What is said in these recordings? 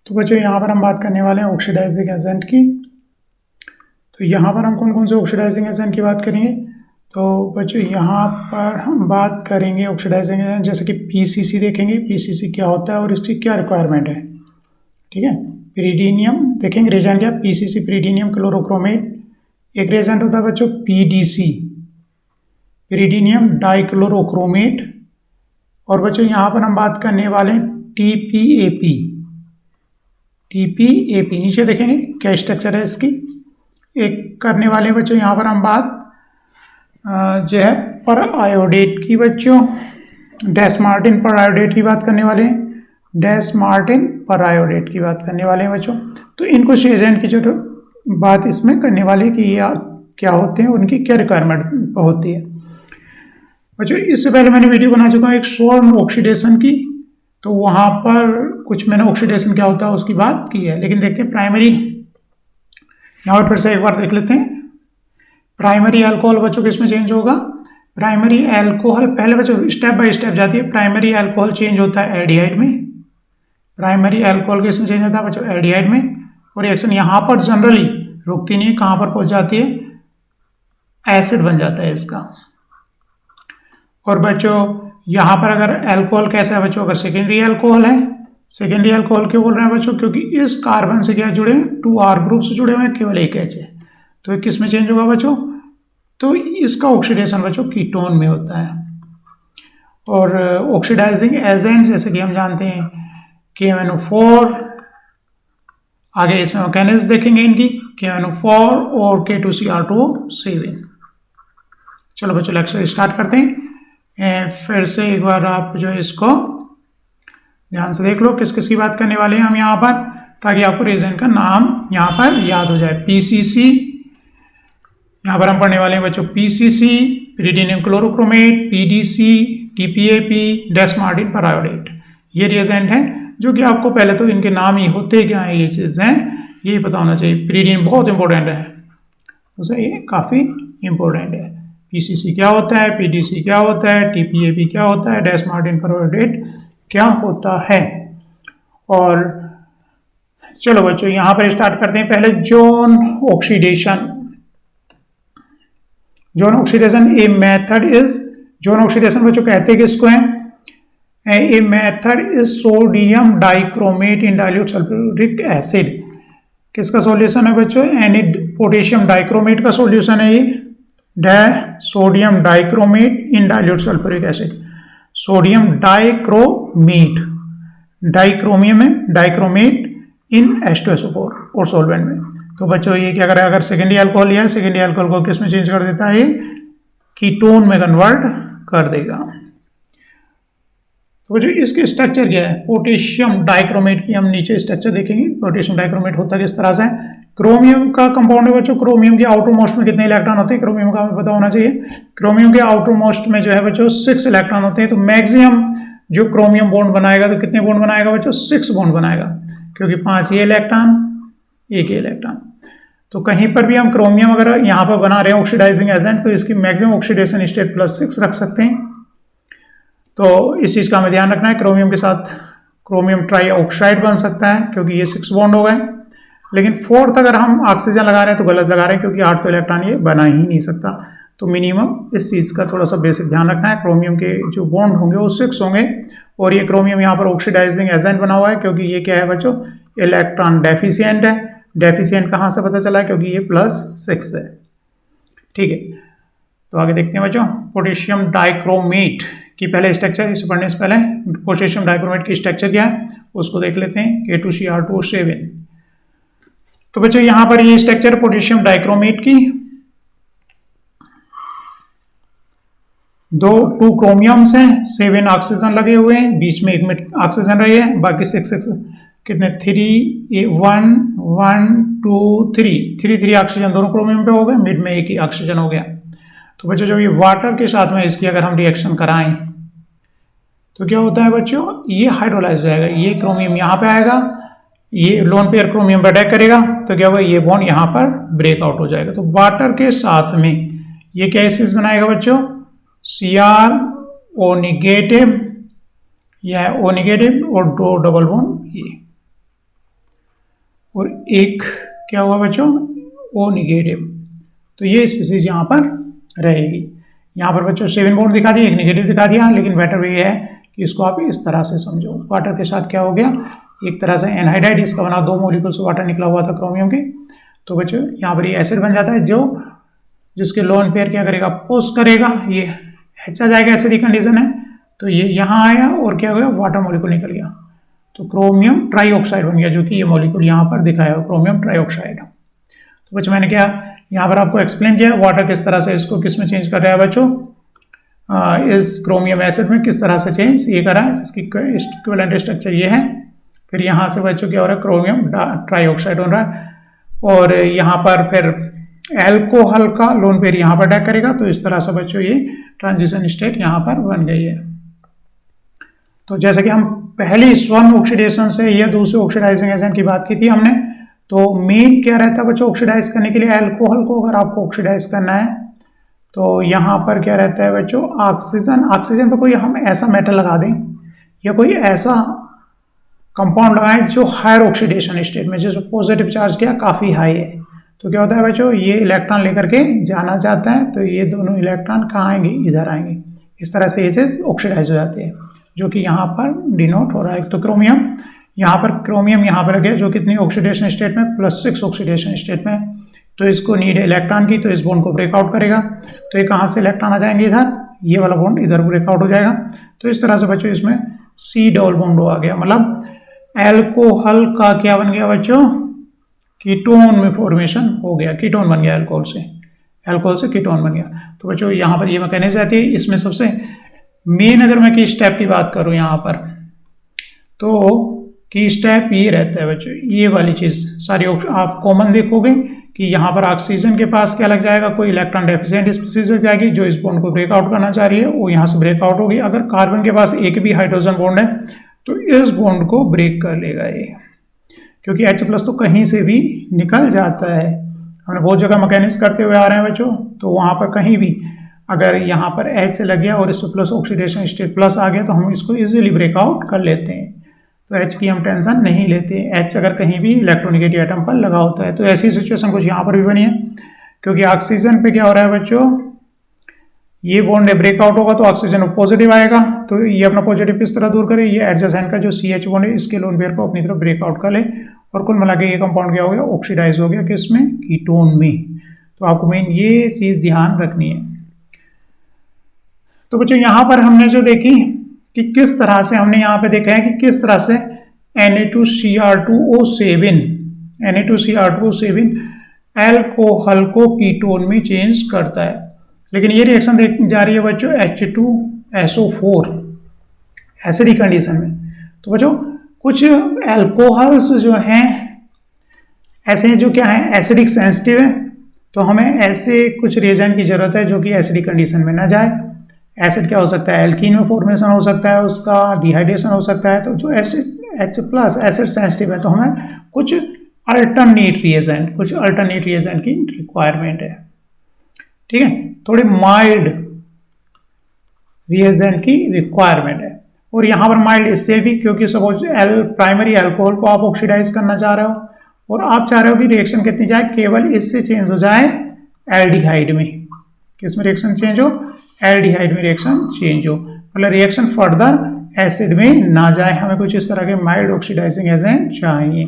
तो बच्चों यहाँ पर हम बात करने वाले हैं ऑक्सीडाइजिंग एजेंट की। तो यहाँ पर हम कौन कौन से ऑक्सीडाइजिंग एजेंट की बात करेंगे। तो बच्चों यहाँ पर हम बात करेंगे ऑक्सीडाइजिंग एजेंट, जैसे कि पीसीसी देखेंगे, पीसीसी क्या होता है और इसकी क्या रिक्वायरमेंट है। ठीक है, पिरीडीनियम देखेंगे, रिएजेंट क्या, पीसीसी पिरीडीनियम क्लोरोक्रोमेट। एक रिएजेंट होता है बच्चों पीडीसी, पिरीडीनियम डाइक्लोरोक्रोमेट। और बच्चों यहाँ पर हम बात करने वाले हैं टीपीएपी। टीपीएपी नीचे देखेंगे क्या स्ट्रक्चर है इसकी। एक करने वाले बच्चों यहाँ पर हम बात जो है पर आयोडेट की, बच्चों डेस्मार्टिन पर आयोडेट की बात करने वाले हैं, डेस्मार्टिन पर आयोडेट की बात करने वाले हैं बच्चों। तो इनको एजेंट की जो बात इसमें करने वाले कि ये क्या होते हैं, उनकी क्या रिक्वायरमेंट होती है। बच्चों इससे पहले मैंने वीडियो बना चुका हूँ एक स्वर्ण ऑक्सीडेशन की, तो वहाँ पर कुछ मैंने ऑक्सीडेशन क्या होता है उसकी बात की है। लेकिन देखते हैं प्राइमरी, यहाँ पर फिर से एक बार देख लेते हैं। प्राइमरी अल्कोहल बच्चों किसमें चेंज होगा। प्राइमरी अल्कोहल पहले बच्चों स्टेप बाय स्टेप जाती है। प्राइमरी अल्कोहल चेंज होता है एल्डिहाइड में। प्राइमरी अल्कोहल किसमें चेंज होता है बच्चों, एल्डिहाइड में। और रिएक्शन यहाँ पर जनरली रुकती नहीं है, कहाँ पर पहुंच जाती है, एसिड बन जाता है इसका। और बच्चों यहाँ पर अगर अल्कोहल कैसा है बच्चों, अगर सेकेंडरी अल्कोहल है, सेकेंडरी अल्कोहल क्यों बोल रहे हैं बच्चों, क्योंकि इस कार्बन से क्या जुड़े, 2R ग्रुप से जुड़े हुए हैं, केवल एक H है। तो किस में चेंज होगा बच्चों, तो इसका ऑक्सीडेशन बच्चों कीटोन में होता है। और ऑक्सीडाइजिंग एजेंट जैसे कि हम जानते हैं KMnO4, आगे इसमें मैकेनिज्म देखेंगे इनकी, KMnO4 और K2CR2O7। चलो बच्चों लेक्चर स्टार्ट करते हैं। फिर से एक बार आप जो है इसको ध्यान से देख लो किस किस की बात करने वाले हैं हम यहाँ पर, ताकि आपको रिएजेंट का नाम यहाँ पर याद हो जाए। पीसीसी, यहाँ पर हम पढ़ने वाले हैं बच्चों पीसीसी पिरीडीनियम क्लोरोक्रोमेट, पीडीसी, टीपीएपी, डेस्मार्टिन पर आयोडेट। ये रिएजेंट हैं जो कि आपको पहले तो इनके नाम ही होते क्या है, ये चीज़ हैं ये पता होना चाहिए। पिरीडीनियम बहुत इंपॉर्टेंट है, उसे ये काफ़ी इंपॉर्टेंट है। पीसीसी क्या होता है, पीडीसी क्या होता है, टीपीएपी क्या होता है, डेस्मार्टिन पर आयोडेट क्या होता है। और चलो बच्चों यहाँ पर स्टार्ट करते हैं। पहले Jones oxidation. Jones oxidation a method is, Jones oxidation बच्चों कहते हैं किसको है, a method is sodium dichromate in dilute sulphuric acid. किसका सॉल्यूशन है बच्चों, पोटेशियम डाइक्रोमेट का सॉल्यूशन है ये, sodium dichromate in dilute sulphuric acid. Sodium dichromate, dichromium है, डाइक्रोमेट इन H2SO4 और सॉल्वेंट में। तो बच्चों ये क्या करें, अगर सेकेंडरी अल्कोहल लिया है, सेकेंडरी अल्कोहल को किस में चेंज कर देता है, कीटोन में कन्वर्ट कर देगा। तो बच्चों इसके स्ट्रक्चर क्या है, पोटेशियम डाइक्रोमेट की हम नीचे स्ट्रक्चर देखेंगे। पोटेशियम डाइक्रोमेट होता किस तरह से है, क्रोमियम का कंपाउंड है बच्चों। क्रोमियम के आउटर मोस्ट में कितने इलेक्ट्रॉन होते हैं, क्रोमियम का हमें पता होना चाहिए। क्रोमियम के आउटर मोस्ट में जो है बच्चों 6 इलेक्ट्रॉन होते हैं। तो मैक्सिमम जो क्रोमियम बॉन्ड बनाएगा तो कितने बॉन्ड बनाएगा बच्चों, 6 बॉन्ड बनाएगा, क्योंकि 5 ये इलेक्ट्रॉन, 1 ये इलेक्ट्रॉन। तो कहीं पर भी हम क्रोमियम अगर यहाँ पर बना रहे हैं ऑक्सीडाइजिंग एजेंट, तो इसकी मैक्सिमम ऑक्सीडेशन स्टेट +6 रख सकते हैं। तो इस चीज़ का हमें ध्यान रखना है। क्रोमियम के साथ क्रोमियम ट्राई ऑक्साइड बन सकता है, क्योंकि ये 6 बॉन्ड हो गए। लेकिन 4th अगर हम ऑक्सीजन लगा रहे हैं तो गलत लगा रहे हैं, क्योंकि 8 तो इलेक्ट्रॉन ये बना ही नहीं सकता। तो मिनिमम इस चीज़ का थोड़ा सा बेसिक ध्यान रखना है। क्रोमियम के जो बॉन्ड होंगे वो 6 होंगे। और ये क्रोमियम यहाँ पर ऑक्सीडाइजिंग एजेंट बना हुआ है, क्योंकि ये क्या है बच्चों, इलेक्ट्रॉन डेफिशिएंट है। डेफिशिएंट कहाँ से पता चला है, क्योंकि ये +6 है। ठीक है, तो आगे देखते हैं बच्चों पोटेशियम डाइक्रोमेट की पहले स्ट्रक्चर, इसे पढ़ने से पहले पोटेशियम डाइक्रोमेट की स्ट्रक्चर क्या है उसको देख लेते हैं। K2CR2O7। तो बच्चों यहाँ पर ये स्ट्रक्चर पोटेशियम डाइक्रोमेट की, 2 क्रोमियम्स हैं, 7 ऑक्सीजन लगे हुए हैं, बीच में 1 ऑक्सीजन रही है, बाकी 6 कितने 3 1 1 2 3 ऑक्सीजन दोनों क्रोमियम पे हो गए, मिड में 1 ही ऑक्सीजन हो गया। तो बच्चों जब ये वाटर के साथ में इसकी अगर हम रिएक्शन कराएं तो क्या होता है बच्चों, ये हाइड्रोलाइज हो जाएगा। ये क्रोमियम यहाँ पे आएगा, ये लोन पेयर क्रोमियम पर अटैक करेगा, तो क्या होगा, ये बॉन्ड यहाँ पर ब्रेकआउट हो जाएगा। तो वाटर के साथ में ये क्या स्पेस बनाएगा बच्चों, CrO नेगेटिव या O नेगेटिव और 2 डबल बॉन्ड ये। और एक क्या हुआ बच्चों, O निगेटिव। तो ये स्पीसीज यहाँ पर रहेगी। यहाँ पर बच्चों 7 बॉन्ड दिखा दिया, एक नेगेटिव दिखा दिया, लेकिन बेटर वे है कि इसको आप इस तरह से समझो। वाटर के साथ क्या हो गया, एक तरह से एनहाइड्राइड, इसका बना 2 मॉलिक्यूल से वाटर निकला हुआ था क्रोमियम के। तो बच्चों यहाँ पर ये एसिड बन जाता है, जो जिसके लोन पेयर क्या करेगा, पुश करेगा, ये H आ जाएगा, एसिडिक कंडीशन है। तो ये यहाँ आया और क्या हो गया, वाटर मॉलिक्यूल निकल गया, तो क्रोमियम ट्राइऑक्साइड बन गया, जो कि ये मॉलिक्यूल यहाँ पर दिखाया है, क्रोमियम ट्राइऑक्साइड। तो बच्चों मैंने क्या यहाँ पर आपको एक्सप्लेन किया, वाटर किस तरह से इसको किस में चेंज कर रहा है बच्चों, इस क्रोमियम एसिड में किस तरह से चेंज ये कर रहा है, जिसकी इक्विवेलेंट स्ट्रक्चर ये है। फिर यहाँ से बच्चों क्या हो रहा है, क्रोमियम ट्राइऑक्साइड हो रहा है, और यहाँ पर फिर एल्कोहल का लोन पेयर यहाँ पर अटैक करेगा। तो इस तरह से बच्चों ये ट्रांजिशन स्टेट यहाँ पर बन गई है। तो जैसे कि हम पहली स्वर्ण ऑक्सीडेशन से या दूसरे ऑक्सीडाइजिंग एजेंट की बात की थी हमने, तो मेन क्या रहता है बच्चों, ऑक्सीडाइज करने के लिए एल्कोहल को अगर आपको ऑक्सीडाइज करना है तो यहाँ पर क्या रहता है बच्चों, ऑक्सीजन। ऑक्सीजन पर कोई हम ऐसा मेटल लगा दें या कोई ऐसा कंपाउंड लगाएं जो हायर ऑक्सीडेशन स्टेट में, जिसमें पॉजिटिव चार्ज क्या काफ़ी हाई है, तो क्या होता है बच्चों, ये इलेक्ट्रॉन लेकर के जाना चाहता है, तो ये दोनों इलेक्ट्रॉन कहाँ आएंगे, इधर आएंगे। इस तरह से ये चीज ऑक्सीडाइज हो जाती है, जो कि यहाँ पर डिनोट हो रहा है। तो क्रोमियम यहाँ पर गया, जो कितनी ऑक्सीडेशन स्टेट में, +6 ऑक्सीडेशन स्टेट में। तो इसको नीड है इलेक्ट्रॉन की, तो इस बॉन्ड को ब्रेकआउट करेगा। तो ये कहाँ से इलेक्ट्रॉन आ जाएंगे, इधर, ये वाला बॉन्ड इधर ब्रेकआउट हो जाएगा। तो इस तरह से बच्चों इसमें C डबल बॉन्ड आ गया, मतलब एल्कोहल का क्या बन गया बच्चों, कीटोन में फॉर्मेशन हो गया, कीटोन बन गया एल्कोहल से कीटोन बन गया। तो बच्चों यहाँ पर ये मैकेनिज्म आती है। इसमें सबसे मेन अगर मैं की स्टेप की बात करूँ यहाँ पर, तो की स्टेप ये रहता है बच्चों, ये वाली चीज़ सारी आप कॉमन देखोगे कि यहाँ पर ऑक्सीजन के पास क्या लग जाएगा, कोई इलेक्ट्रॉन डेफिशिएंट स्पीसीज लग जाएगी, जो इस बॉन्ड को ब्रेकआउट करना चाह रही है, वो यहाँ से ब्रेकआउट होगी। अगर कार्बन के पास एक भी हाइड्रोजन बॉन्ड है तो इस बॉन्ड को ब्रेक कर लेगा ये, क्योंकि H+ तो कहीं से भी निकल जाता है। हमने बहुत जगह मैकेनिक्स करते हुए आ रहे हैं बच्चों, तो वहाँ पर कहीं भी अगर यहाँ पर H लग गया और इस पर प्लस ऑक्सीडेशन स्टेट प्लस आ गया, तो हम इसको इजीली ब्रेकआउट कर लेते हैं। तो H की हम टेंशन नहीं लेते। H अगर कहीं भी इलेक्ट्रोनेगेटिव एटम पर लगा होता है, तो ऐसी सिचुएशन कुछ यहाँ पर भी बनी है, क्योंकि ऑक्सीजन पे क्या हो रहा है बच्चों, ये बॉन्ड ब्रेकआउट होगा तो ऑक्सीजन पॉजिटिव आएगा, तो ये अपना पॉजिटिव किस तरह दूर करे, ये एडजेसेंट का जो CH बॉन्ड है इसके लोन पेयर को अपनी तरफ ब्रेकआउट कर ले, और कुल मिला के ये कंपाउंड क्या हो गया, ऑक्सीडाइज हो गया, किसमें, कीटोन में। तो आपको मेन ये चीज ध्यान रखनी है। तो बच्चों यहाँ पर हमने जो देखी कि किस तरह से हमने यहाँ पे देखा है कि किस तरह से Na2Cr2O7 एल्कोहल को कीटोन में चेंज करता है। लेकिन ये रिएक्शन देख जा रही है बच्चों H2SO4 एसिडिक कंडीशन में। तो बच्चों कुछ एल्कोहल्स जो हैं ऐसे हैं जो क्या है, एसिडिक सेंसिटिव है, तो हमें ऐसे कुछ रिएजेंट की जरूरत है जो कि एसिडिक कंडीशन में ना जाए। एसिड क्या हो सकता है, एल्कीन में फॉर्मेशन हो सकता है, उसका डिहाइड्रेशन हो सकता है। तो जो एसिड H+ एसिड सेंसिटिव है, तो हमें कुछ अल्टरनेट रिएजेंट की रिक्वायरमेंट है। ठीक है, थोड़ी माइल्ड रिएजेंट की रिक्वायरमेंट है। और यहाँ पर माइल्ड इससे भी, क्योंकि सपोज प्राइमरी एल्कोहल को आप ऑक्सीडाइज करना चाह रहे हो और आप चाह रहे हो कि रिएक्शन कितनी जाए, केवल इससे चेंज हो जाए एल्डिहाइड में। किस में रिएक्शन चेंज हो, एल्डिहाइड में रिएक्शन चेंज हो, मतलब रिएक्शन फर्दर एसिड में ना जाए। हमें कुछ इस तरह के माइल्ड ऑक्सीडाइजिंग एजेंट चाहिए।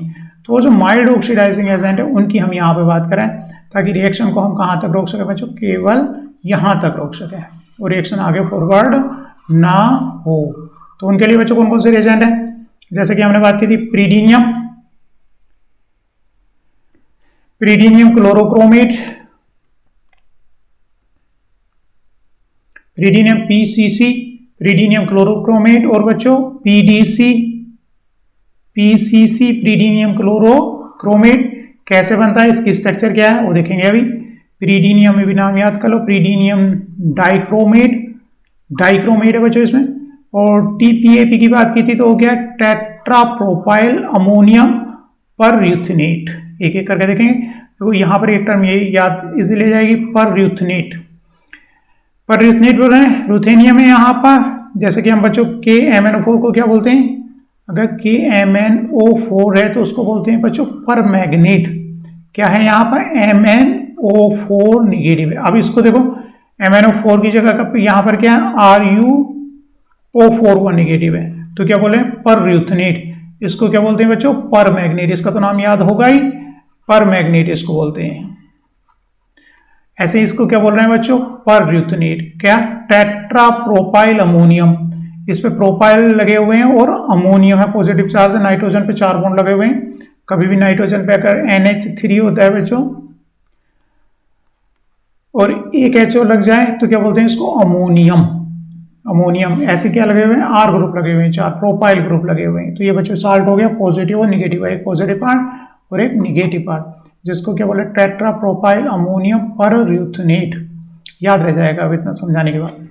तो वो जो माइल्ड ऑक्सीडाइजिंग एजेंट है उनकी हम यहाँ पे बात करें, ताकि रिएक्शन को हम कहाँ तक रोक सकें बच्चों, केवल यहाँ तक रोक सकें और रिएक्शन आगे फॉरवर्ड ना हो। तो उनके लिए बच्चों कौन कौन से रिएजेंट है, जैसे कि हमने बात की थी प्रीडीनियम क्लोरोक्रोमेट, प्रीडीनियम PCC, प्रीडीनियम क्लोरोक्रोमेट, और बच्चों PCC प्रीडीनियम क्लोरोक्रोमेट कैसे बनता है, इसकी स्ट्रक्चर क्या है वो देखेंगे अभी। प्रीडीनियम में भी नाम याद कर लो, प्रीडीनियम डाइक्रोमेट है बच्चों इसमें। और TPAP की बात की थी तो हो गया टेट्राप्रोपाइल अमोनियम परयूथनेट। एक एक करके देखेंगे। तो यहाँ पर एक टर्म ये याद इजीली ले जाएगी, परयूथनेट बोल रहे हैं। रुथेनियम है यहाँ पर, जैसे कि हम बच्चों KMnO4 को क्या बोलते हैं, अगर KMnO4 है तो उसको बोलते हैं बच्चों पर मैग्नेट। क्या है यहाँ पर? MnO4 निगेटिव है। अब इसको देखो, MnO4 की जगह का यहाँ पर क्या है? RuO4 निगेटिव है, तो क्या बोले? पर र्यूथनेट। इसको क्या बोलते हैं बच्चों? पर मैग्नेट। इसका तो नाम याद होगा ही, पर मैग्नेट इसको बोलते हैं। ऐसे इसको क्या बोल रहे हैं बच्चों? पर र्यूथनेट। क्या? Tetra propyl ammonium. इस पे प्रोपाइल लगे हुए हैं और अमोनियम है, पॉजिटिव चार्ज है। नाइट्रोजन पे 4 बॉन्ड लगे हुए हैं। कभी भी नाइट्रोजन पे अगर NH3 होता है बच्चों और एक HO लग जाए तो क्या बोलते हैं इसको? अमोनियम। अमोनियम। ऐसे क्या लगे हुए हैं? R ग्रुप लगे हुए हैं, 4 प्रोपाइल ग्रुप लगे हुए हैं। तो ये बच्चों साल्ट हो गया, पॉजिटिव और निगेटिव है, एक पॉजिटिव पार्ट और एक निगेटिव पार्ट, जिसको क्या बोले? टेट्रा प्रोपाइल अमोनियम पर र्यूथनेट। याद रह जाएगा अब इतना समझाने के बाद।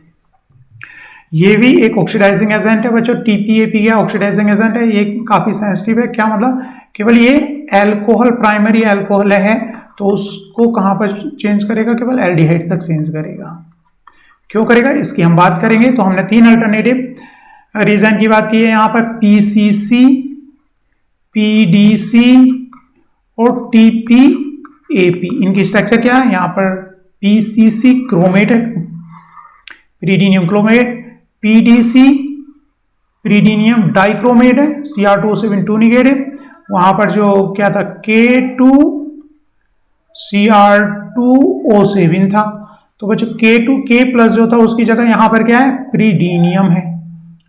ये भी एक ऑक्सीडाइजिंग एजेंट है बच्चों। TPAP का ऑक्सीडाइजिंग एजेंट है, ये काफी सेंसिटिव है। क्या मतलब? केवल ये एल्कोहल, प्राइमरी एल्कोहल है तो उसको कहां पर चेंज करेगा? केवल एल्डिहाइड तक चेंज करेगा। क्यों करेगा इसकी हम बात करेंगे। तो हमने 3 अल्टरनेटिव रीजन की बात की है यहाँ पर, PCC, PDC और TPAP। इनकी स्ट्रक्चर क्या है? यहाँ पर PCC क्रोमेट है, पिरीडिनियम क्रोमेट। PDC पिरीडिनियम डाइक्रोमेट है, Cr2O7 निगेटिव। वहां पर जो क्या था? K2Cr2O7 था। तो बच्चों K प्लस जो था उसकी जगह यहां पर क्या है? पिरीडिनियम है।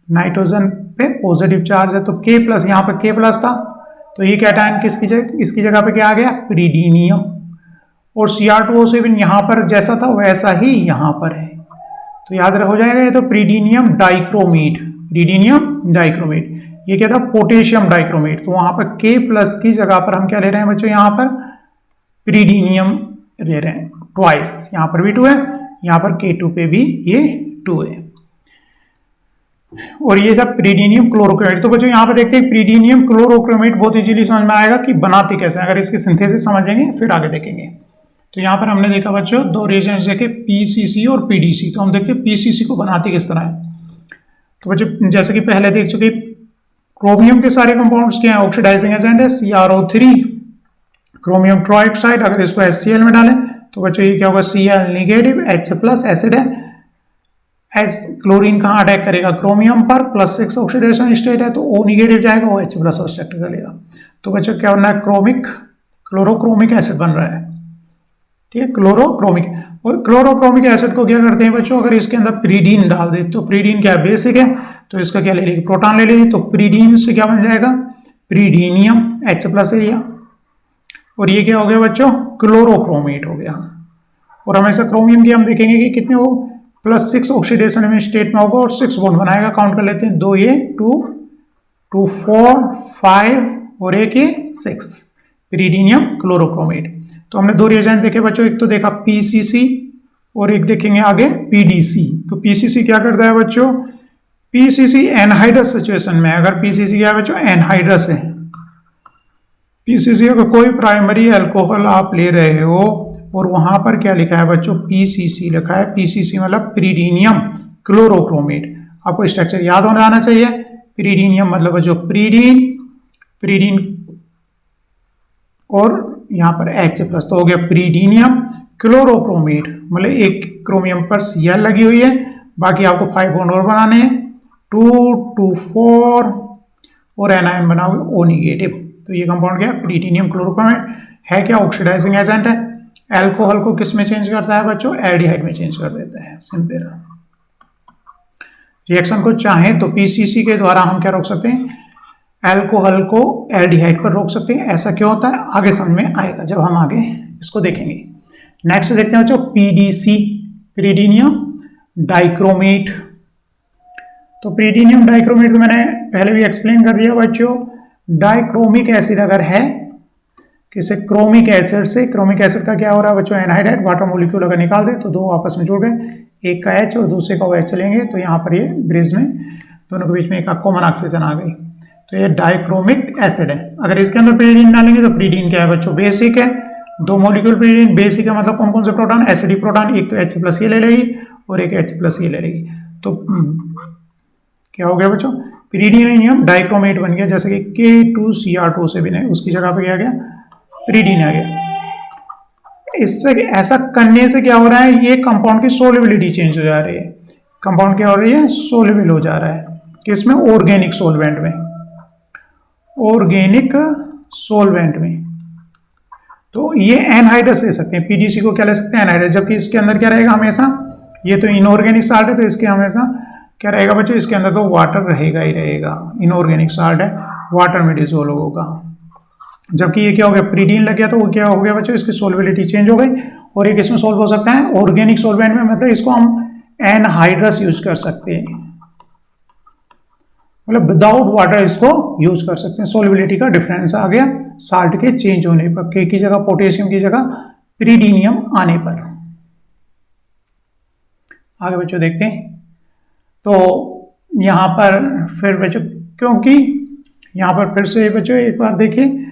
नाइट्रोजन पे पॉजिटिव चार्ज है तो K प्लस, यहां पर K प्लस था तो ये कैटायन किसकी जगह, इसकी जगह पे क्या आ गया? पिरीडिनियम। और Cr2O7 यहां पर जैसा था वैसा ही यहां पर है, तो याद हो जाएगा ये तो पिरीडिनियम डाइक्रोमेट। पिरीडिनियम डाइक्रोमेट। ये क्या था? Potassium dichromate. तो वहां पर K प्लस की जगह पर हम क्या ले रहे हैं बच्चों? यहां पर पिरीडिनियम ले रहे हैं ट्वाइस। यहां पर भी 2 है, यहां पर K2 पे भी ये 2 है। और ये था पिरीडिनियम क्लोरोक्रोमेट। तो बच्चों यहां पर देखते हैं पिरीडिनियम क्लोरोक्रोमेट बहुत इजीली समझ में आएगा कि बनाते कैसे। अगर इसकी सिंथेसिस समझेंगे फिर आगे देखेंगे। तो यहाँ पर हमने देखा बच्चों 2 रिएजेंट्स देखे, PCC और PDC। तो हम देखते हैं PCC को बनाती किस तरह है। तो बच्चों जैसे कि पहले देख चुके, क्रोमियम के सारे कंपाउंड्स क्या है? ऑक्सीडाइजिंग एजेंट है, CrO3 क्रोमियम ट्राइऑक्साइड। अगर इसको HCl में डालें तो बच्चों ये क्या होगा? Cl negative, H plus acid है। क्लोरीन कहाँ अटैक करेगा? क्रोमियम पर, +6 ऑक्सीडेशन स्टेट है तो O निगेटिव जाएगा, OH प्लस ऑब्स्ट्रक्ट करेगा। तो बच्चों क्या बनना है? क्लोरोक्रोमिक एसिड बन रहा है। ठीक है, क्लोरोक्रोमिक। और क्लोरोक्रोमिक एसिड को क्या करते हैं बच्चों? अगर इसके अंदर पिरीडीन डाल दे तो पिरीडीन क्या है? बेसिक है, तो इसका क्या ले लेगी? प्रोटॉन ले लेगी। तो पिरीडीन से क्या बन जाएगा? पिरीडीनियम, H प्लस एरिया। और ये क्या हो गया बच्चों? क्लोरोक्रोमेट हो गया। और हमेशा क्रोमियम की हम देखेंगे कि कितने वो +6 ऑक्सीडेशन में स्टेट में होगा और 6 बॉन्ड बनाएगा। काउंट कर लेते हैं, 2 ये 2 4 5 और एक ये 6, पिरीडीनियम क्लोरोक्रोमेट। तो हमने 2 रिएजेंट देखे बच्चों, एक तो देखा PCC और एक देखेंगे आगे PDC। तो PCC क्या करता है बच्चों? PCC एनहाइड्रस सिचुएशन में, अगर PCC क्या है बच्चों? एनहाइड्रस है। PCC अगर कोई प्राइमरी अल्कोहल आप ले रहे हो और वहां पर क्या लिखा है बच्चों? PCC लिखा है। PCC मतलब पिरीडीनियम क्लोरोक्रोमेट। आपको स्ट्रक्चर याद होना आना चाहिए। पिरीडीनियम मतलब बच्चों पिरीडीन और यहाँ पर H प्लस, तो हो गया पिरीडीनियम क्लोरोक्रोमेट। मतलब एक क्रोमियम पर Cl लगी हुई है, बाकी आपको 5 बॉन्ड और बनाने हैं, 2 2 4 और एनायन बनाओगे O निगेटिव। तो ये कंपाउंड क्या है? पिरीडीनियम क्लोरोक्रोमेट है। क्या? ऑक्सीडाइजिंग एजेंट है। एल्कोहल को किस में चेंज करता है बच्चों? एल्डिहाइड में चेंज कर देता है। सिंपल। रिएक्शन को चाहे तो PCC के द्वारा हम क्या रोक सकते हैं? एल्कोहल को एल्डिहाइड पर रोक सकते हैं। ऐसा क्यों होता है आगे समझ में आएगा जब हम आगे इसको देखेंगे। नेक्स्ट देखते हैं बच्चों PDC, पिरीडीनियम डाइक्रोमेट। तो पिरीडीनियम डाइक्रोमेट तो मैंने पहले भी एक्सप्लेन कर दिया बच्चों। डाइक्रोमिक एसिड अगर है, किसे? क्रोमिक एसिड से। क्रोमिक एसिड का क्या हो रहा है बच्चों? एनहाइड्राइड। वाटर मॉलिक्यूल अगर निकाल दे तो 2 आपस में जुड़ गए, एक का H और दूसरे का OH चलेंगे, तो यहाँ पर ये ब्रिज में दोनों के बीच में एक कॉमन ऑक्सीजन आ गई, तो ये डाइक्रोमिक एसिड है। अगर इसके अंदर पिरीडीन डालेंगे तो पिरीडीन क्या है बच्चों? बेसिक है। 2 मॉलिक्यूल पिरीडीन बेसिक है, मतलब कौन कौन से प्रोटॉन? Acidic proton. एक तो H प्लस ये ले लेगी और एक H प्लस ये ले लेगी। तो क्या हो गया बच्चों? पिरीडीनियम डाइक्रोमेट बन गया, जैसे कि K2Cr2 नहीं, उसकी जगह पे क्या आ गया, पिरीडीन आ गया। इससे ऐसा करने से क्या हो रहा है, ये कंपाउंड की सोल्युबिलिटी चेंज हो जा रही है। कंपाउंड क्या हो रही है, सोल्युबल हो जा रहा है किसमें, ऑर्गेनिक सोलवेंट में, ऑर्गेनिक सोलवेंट में। तो ये एनहाइड्रस ले सकते हैं, पीडीसी को क्या ले सकते हैं, एनहाइड्रस, जबकि इसके अंदर क्या रहेगा हमेशा, ये तो इनऑर्गेनिक साल्ट है तो इसके हमेशा क्या रहेगा बच्चों, इसके अंदर तो वाटर रहेगा ही रहेगा, इनऑर्गेनिक साल्ट है, वाटर में डिसोल्व होगा। जबकि ये क्या हो गया, प्रीडीन लग गया, तो वो क्या हो गया बच्चों, इसकी सोल्युबिलिटी चेंज हो गई, और ये किसमें सोल्व हो सकता है, ऑर्गेनिक सोलवेंट में, मतलब इसको हम एनहाइड्रस यूज कर सकते हैं, मतलब विदाउट वाटर इसको यूज कर सकते हैं। सोल्युबिलिटी का डिफरेंस आ गया साल्ट के चेंज होने पर, के की जगह पोटेशियम की जगह पिरीडीनियम आने पर। आगे बच्चों देखते हैं, तो यहां पर फिर बच्चों, क्योंकि यहां पर फिर से बच्चों एक बार देखिए,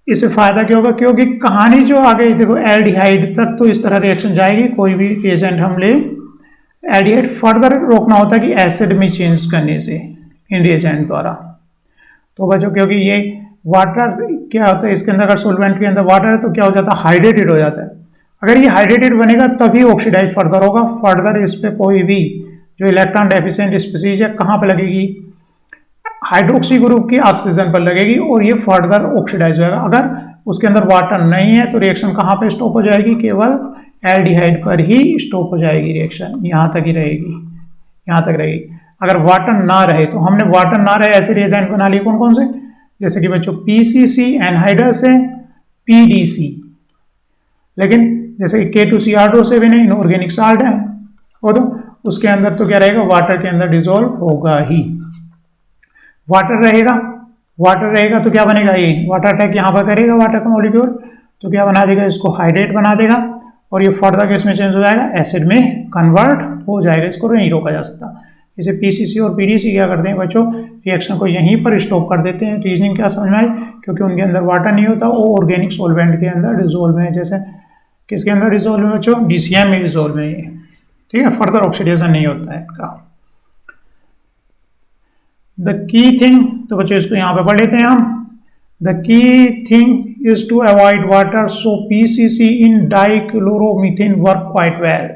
इससे फायदा क्या होगा, क्योंकि कहानी जो आगे देखो एल्डिहाइड तक तो इस तरह रिएक्शन जाएगी, कोई भी रिएजेंट हम ले, एल्डिहाइड फर्दर रोकना होता है कि एसिड में चेंज करने से इन रिएजेंट द्वारा। तो बच्चों क्योंकि ये वाटर क्या होता है, इसके अंदर अगर सोलवेंट के अंदर वाटर है तो क्या हो जाता है, हाइड्रेटेड हो जाता है। अगर ये हाइड्रेटेड बनेगा तभी ऑक्सीडाइज फर्दर होगा, फर्दर इस पे कोई भी जो इलेक्ट्रॉन डेफिशिएंट स्पीसीज है कहाँ पे लगेगी, हाइड्रोक्सी ग्रुप की ऑक्सीजन पर लगेगी, और ये फर्दर ऑक्सीडाइज होगा। अगर उसके अंदर वाटर नहीं है तो रिएक्शन कहाँ पे स्टॉप हो जाएगी, केवल एल्डिहाइड पर ही स्टॉप हो जाएगी, रिएक्शन यहाँ तक ही रहेगी, यहाँ तक रहेगी। अगर वाटर ना रहे, तो हमने वाटर ना रहे ऐसे रिएजेंट बना लिए कौन कौन से, जैसे कि बच्चों पीसीसी एनहाइड्रस है, पीडीसी, लेकिन जैसे K2Cr2 नहीं, इनऑर्गेनिक साल्ट है, और उसके अंदर तो क्या रहेगा, वाटर के अंदर डिसॉल्व होगा ही। वाटर रहेगा तो क्या बनेगा, ये वाटर अटैक यहाँ पर करेगा वाटर का मॉलिक्यूल, तो क्या बना देगा, इसको हाइड्रेट बना देगा, और ये फर्दर किसमें चेंज हो जाएगा, एसिड में कन्वर्ट हो जाएगा। इसको नहीं रोका जा सकता। इसे पीसीसी और पीडीसी क्या करते हैं बच्चों, रिएक्शन को यहीं पर स्टॉप कर देते हैं। रीजनिंग क्या समझ में आई, क्योंकि उनके अंदर वाटर नहीं होता, वो ऑर्गेनिक सोलवेंट के अंदर डिसॉल्व है। जैसे किसके अंदर डिसॉल्व है बच्चों, डीसीएम में डिसॉल्व है ये, ठीक है, फर्दर ऑक्सीडेशन नहीं होता है इनका। द की थिंग, तो बच्चों इसको यहाँ पे पढ़ लेते हैं हम। The key thing is to avoid water, so PCC in dichloromethane work quite well.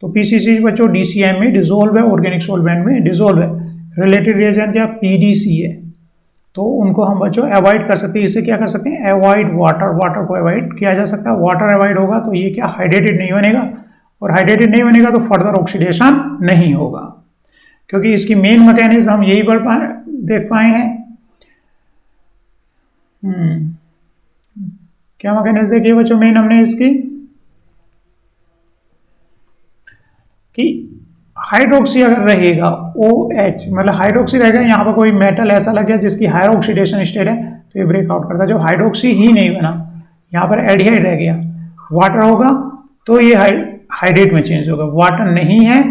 तो पीसीसी बच्चों डीसीएम में डिसॉल्व है, ऑर्गेनिक सोलवेंट में डिसॉल्व है। रिलेटेड रिएजेंट क्या, पीडीसी है, तो उनको हम बच्चों अवॉइड कर सकते हैं। इससे क्या कर सकते हैं, अवॉइड वाटर, वाटर को अवॉइड किया जा सकता है। वाटर अवॉइड होगा तो ये क्या, हाइड्रेटेड नहीं बनेगा, और हाइड्रेटेड नहीं बनेगा तो फर्दर ऑक्सीडेशन नहीं होगा, क्योंकि इसकी मेन मैकेनिज्म हम यही देख पाए हैं। क्या मैकेनिज्म देखिए बच्चों मेन हमने इसकी, कि हाइड्रोक्सी अगर रहेगा, OH मतलब हाइड्रोक्सी रहेगा, यहाँ पर कोई मेटल ऐसा लग गया जिसकी हायर ऑक्सीडेशन स्टेट है, तो ये ब्रेकआउट करता है। जब हाइड्रोक्सी ही नहीं बना, यहाँ पर एल्डिहाइड रह गया, वाटर होगा तो ये हाइड्रेट में चेंज होगा। वाटर नहीं है,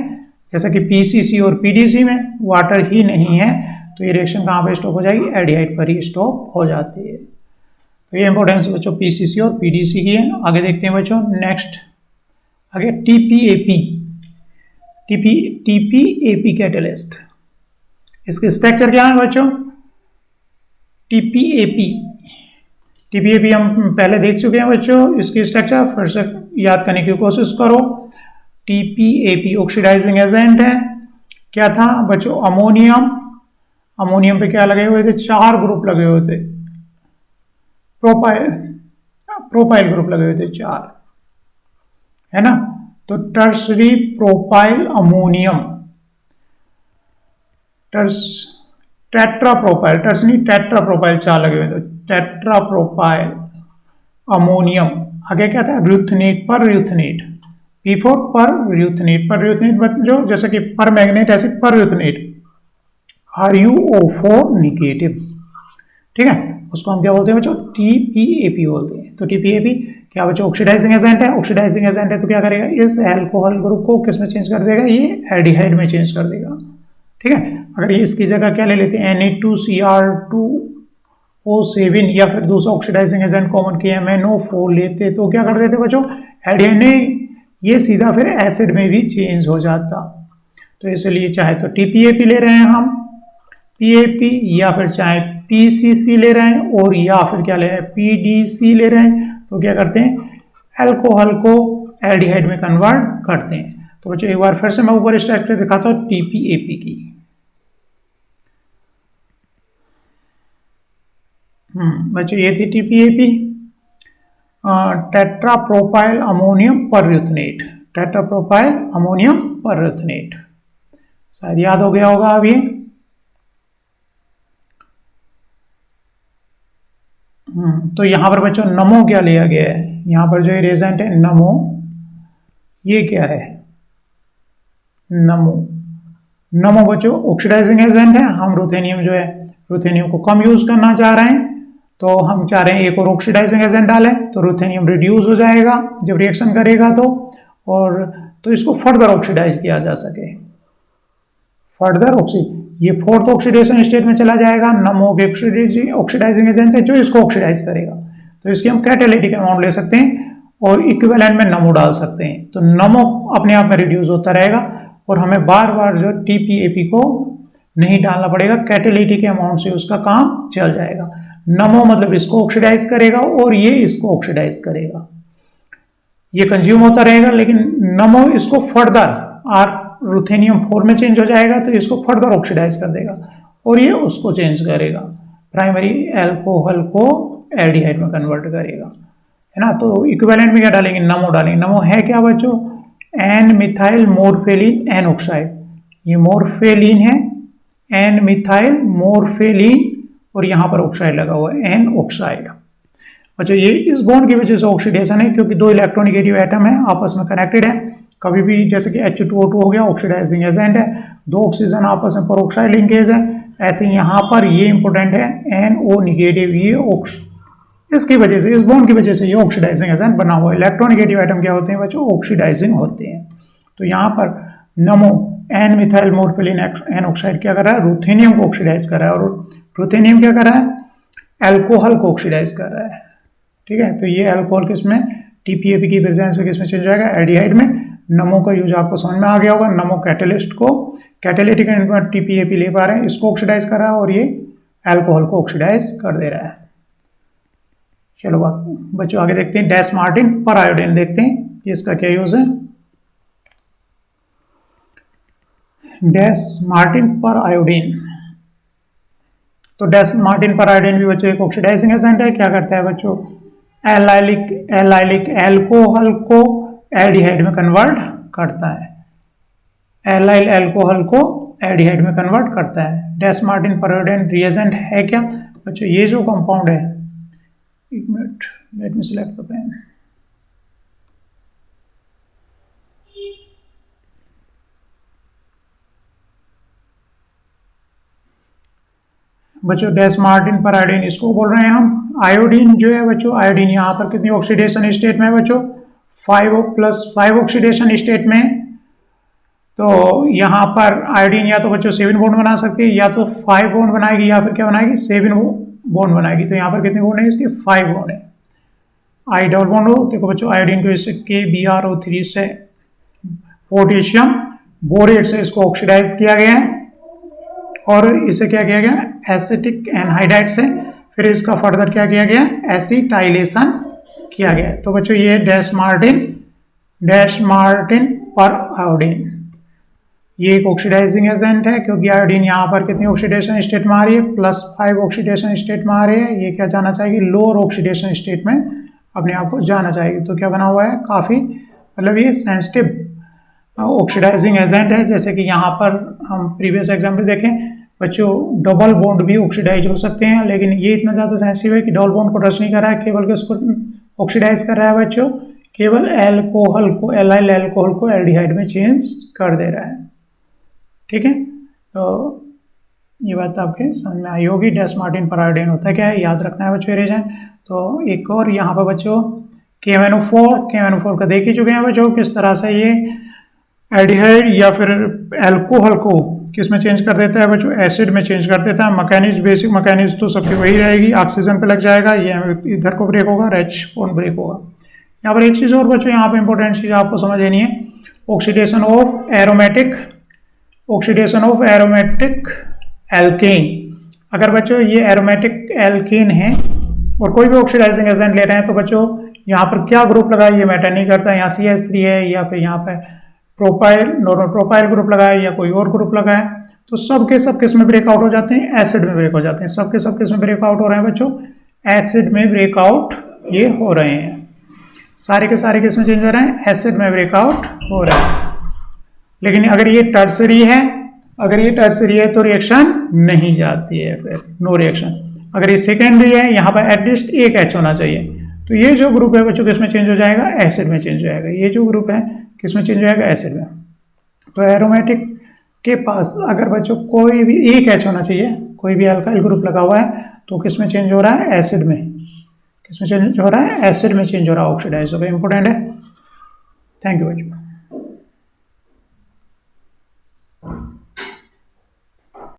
जैसा कि पीसीसी और पीडीसी में वाटर ही नहीं है, तो ये रिएक्शन कहाँ पर स्टॉप हो जाएगी, एल्डिहाइड पर ही स्टॉप हो जाती है। तो ये इंपॉर्टेंस बच्चों पीसीसी और पीडीसी की है। आगे देखते हैं बच्चों, नेक्स्ट आगे टीपीएपी कैटलिस्ट। इसके स्ट्रक्चर क्या है बच्चों, टीपीएपी हम पहले देख चुके हैं बच्चों। इसकी स्ट्रक्चर फिर से याद करने की कोशिश करो। टीपीएपी ऑक्सीडाइजिंग एजेंट है, क्या था बच्चों, अमोनियम। अमोनियम पे क्या लगे हुए थे, 4 ग्रुप लगे हुए थे, प्रोपाइल ग्रुप लगे हुए थे 4, है ना। तो टर्सरी प्रोपाइल अमोनियम, टेट्राप्रोपाइल, टर्सरी टेट्राप्रोपाइल 4 लगे हुए थे, टेट्राप्रोपाइल अमोनियम। आगे क्या था, र्यूथनेट पर र्यूथनेट, P4 पर र्यूथनेट जो जैसे कि पर मैग्नेट ऐसे पर र्यूथनेट, RuO4 निगेटिव, ठीक है, उसको हम क्या बोलते हैं बच्चों, टीपीएपी बोलते हैं। तो टीपीएपी क्या बच्चों, ऑक्सीडाइजिंग एजेंट है। ऑक्सीडाइजिंग एजेंट है तो क्या करेगा, इस अल्कोहल ग्रुप को किस में चेंज कर देगा, ये एल्डिहाइड में चेंज कर देगा, ठीक है। अगर ये इसकी जगह क्या ले लेते हैं, Na2Cr2O7 या फिर दूसरा ऑक्सीडाइजिंग एजेंट कॉमन किया MnO4 लेते तो क्या कर देते बच्चों, एल्डिहाइड ने ये सीधा फिर एसिड में भी चेंज हो जाता। तो इसलिए चाहे तो टीपीएपी ले रहे हैं हम, PAP या फिर चाहे PCC ले रहे हैं और या फिर क्या ले रहे हैं PDC ले रहे हैं, तो क्या करते हैं अल्कोहल को एल्डिहाइड में कन्वर्ट करते हैं। तो बच्चों एक बार फिर से मैं ऊपर स्ट्रक्चर दिखाता हूँ TPAP की। बच्चों ये थी TPAP, टेट्राप्रोपाइल अमोनियम परयूथनेट, टेट्राप्रोपाइल अमोनियम परयूथनेट, शायद याद हो गया होगा अब ये। तो यहां पर बच्चों नमो क्या लिया गया है, यहां पर जो रिएजेंट है नमो, ये क्या है नमो, नमो बच्चों ऑक्सीडाइजिंग एजेंट है। हम रुथेनियम जो है रुथेनियम को कम यूज करना चाह रहे हैं, तो हम चाह रहे हैं एक और ऑक्सीडाइजिंग एजेंट डालें, तो रुथेनियम रिड्यूस हो जाएगा जब रिएक्शन करेगा और तो इसको फर्दर ऑक्सीडाइज किया जा सके, फर्दर ये फोर्थ ऑक्सीडेशन स्टेट में चला जाएगा। नमो ऑक्सीडाइजिंग एजेंट है जो इसको ऑक्सीडाइज करेगा, तो इसकी हम कैटालिटिक अमाउंट ले सकते हैं और इक्विवेलेंट में नमो डाल सकते हैं, तो नमो अपने आप में रिड्यूस होता रहेगा और हमें बार बार जो TPAP को नहीं डालना पड़ेगा, कैटालिटिक अमाउंट से उसका काम चल जाएगा। नमो मतलब इसको ऑक्सीडाइज करेगा और ये इसको ऑक्सीडाइज करेगा, ये कंज्यूम होता रहेगा, लेकिन नमो इसको फर्दर रुथेनियम 4 में चेंज हो जाएगा, तो इसको फर्दर ऑक्सीडाइज कर देगा और ये उसको चेंज करेगा, प्राइमरी अल्कोहल को एल्डिहाइड में कन्वर्ट करेगा, है ना। तो इक्विवेलेंट में क्या डालेंगे नमो डालेंगे। नमो है क्या बच्चों एन मिथाइल मोरफेलिन एन ऑक्साइड, ये मोरफेलिन है एन मिथाइल मोरफेलिन और यहां पर ऑक्साइड लगा हुआ है एन ऑक्साइड। अच्छा ये इस बॉन्ड की वजह से ऑक्सीडेशन है क्योंकि दो इलेक्ट्रोनेगेटिव एटम है आपस में कनेक्टेड है। कभी भी जैसे कि H2O2 हो गया ऑक्सीडाइजिंग एजेंट है, दो ऑक्सीजन आपस में पेरोक्साइड लिंकेज है, ऐसे यहाँ पर ये इंपॉर्टेंट है NO निगेटिव, ये इसकी वजह से इस बॉन्ड की वजह से ये ऑक्सीडाइजिंग एजेंट बना हुआ है। इलेक्ट्रोनेगेटिव एटम क्या होते हैं बच्चों ऑक्सीडाइजिंग होते हैं। तो यहाँ पर नमो एन मिथाइल मोरफिलिन एन ऑक्साइड क्या कर रहा है रुथेनियम को ऑक्सीडाइज कर रहा है और रुथेनियम क्या कर रहा है अल्कोहल को ऑक्सीडाइज कर रहा है, ठीक है। तो ये अल्कोहल किसमें TPAP की प्रेजेंस में किसमें चेंज हो जाएगा एल्डिहाइड में। नमो का यूज आपको समझ में आ गया होगा, नमो कैटेलिस्ट को कैटेलिटिक TPAP ले पा रहे हैं, इसको ऑक्सीडाइज कर रहा है और ये अल्कोहल को ऑक्सीडाइज कर दे रहा है। चलो बच्चों आगे देखते हैं डैश मार्टिन पर आयोडीन देखते हैं कि इसका क्या यूज है। डैश मार्टिन पर आयोडीन, तो डैश मार्टिन पर आयोडीन भी बच्चों एक ऑक्सीडाइजिंग एजेंट है। क्या करता है बच्चों एलाइलिक अल्कोहल को एल्डिहाइड में कन्वर्ट करता है, एलाइल अल्कोहल को एल्डिहाइड में कन्वर्ट करता है। Dess Martin periodinane reagent है क्या बच्चों ये जो कंपाउंड है, एक minute let me select the pen. बच्चों डैश मार्टिन पर आयोडीन इसको बोल रहे हैं हम। आयोडीन जो है बच्चों आयोडीन यहाँ पर कितनी ऑक्सीडेशन स्टेट में है बच्चों 5+5 ऑक्सीडेशन स्टेट में। तो यहाँ पर आयोडीन या तो बच्चों 7 बॉन्ड बना सकती है, या तो 5 बॉन्ड बनाएगी या फिर क्या बनाएगी 7 बॉन्ड बनाएगी। तो यहाँ पर कितने बॉन्ड है इसके 5 बॉन्ड है। आई डबल बॉन्ड हो देखो बच्चों आयोडीन को इससे KBrO3 से पोटेशियम बोरेट से इसको ऑक्सीडाइज किया गया है और इसे क्या किया गया एसिटिक एनहाइड्राइड से, फिर इसका फर्दर क्या किया गया एसिटाइलेशन किया गया। तो बच्चों ये डैश मार्टिन पर आयोडीन ये एक ऑक्सीडाइजिंग एजेंट है क्योंकि आयोडीन यहाँ पर कितनी ऑक्सीडेशन स्टेट में आ रही है +5 ऑक्सीडेशन स्टेट में आ रही है। ये क्या जाना चाहेगी लोअर ऑक्सीडेशन स्टेट में अपने आप को जाना चाहेगी। तो क्या बना हुआ है काफी मतलब ये सेंसिटिव ऑक्सीडाइजिंग एजेंट है। जैसे कि यहाँ पर हम प्रीवियस एग्जाम्पल देखें बच्चों डबल बॉन्ड भी ऑक्सीडाइज हो सकते हैं, लेकिन ये इतना ज्यादा सेंसिटिव है कि डबल बॉन्ड को टच नहीं कर रहा है, केवल किसको ऑक्सीडाइज कर रहा है बच्चों केवल अल्कोहल को एलाइल अल्कोहल को एल्डिहाइड में चेंज कर दे रहा है। ठीक है तो ये बात आपके समझ में आई होगी। डैश मार्टिन पर आयोडीन होता है क्या है याद रखना है बच्चों रिवीजन। तो एक और यहाँ पर बच्चों KMnO4 का देख ही चुके हैं बच्चों किस तरह से ये एल्डिहाइड या फिर अल्कोहल को किस में चेंज कर देता है बच्चों एसिड में चेंज कर देता है। मैकेनिज्म बेसिक मैकेनिज्म तो सबकी वही रहेगी, ऑक्सीजन पे लग जाएगा, ये इधर को ब्रेक होगा H बॉन्ड ब्रेक होगा। यहाँ पर एक चीज और बच्चों यहाँ पे इंपॉर्टेंट चीज आपको समझ लेनी है ऑक्सीडेशन ऑफ एल्केन। अगर बच्चों ये एरोमेटिक एल्केन है और कोई भी ऑक्सीडाइजिंग एजेंट ले रहे हैं तो बच्चों यहाँ पर क्या ग्रुप लगा ये मैटर नहीं करता, यहाँ CH3 है या फिर यहाँ पे प्रोपाइल नॉर्मल प्रोपाइल ग्रुप लगा है या कोई और ग्रुप लगा है, तो सब के सब किस में ब्रेकआउट हो जाते हैं, एसिड में ब्रेक हो जाते हैं। सब के सब किस में ब्रेकआउट हो रहे हैं बच्चों, एसिड में ब्रेकआउट ये हो रहे हैं। सारे के सारे किस में चेंज हो रहे हैं, एसिड में ब्रेकआउट हो रहे हैं। लेकिन अगर ये टर्सरी है, अगर ये टर्सरी है तो रिएक्शन नहीं जाती है, फिर नो रिएक्शन। अगर ये सेकेंडरी है, यहाँ पर एटलीस्ट एक H होना चाहिए, तो ये जो ग्रुप है बच्चों किस में चेंज हो जाएगा, एसिड में चेंज हो जाएगा। ये जो ग्रुप है किस में चेंज हो जाएगा, एसिड में। तो एरोमेटिक के पास अगर बच्चों कोई भी एक H होना चाहिए, कोई भी अल्काइल ग्रुप लगा हुआ है तो किस में चेंज हो रहा है, एसिड में। किस में चेंज हो रहा है, एसिड में चेंज हो रहा है, ऑक्सीडाइज हो गया। इंपॉर्टेंट है। थैंक यू बच्चों।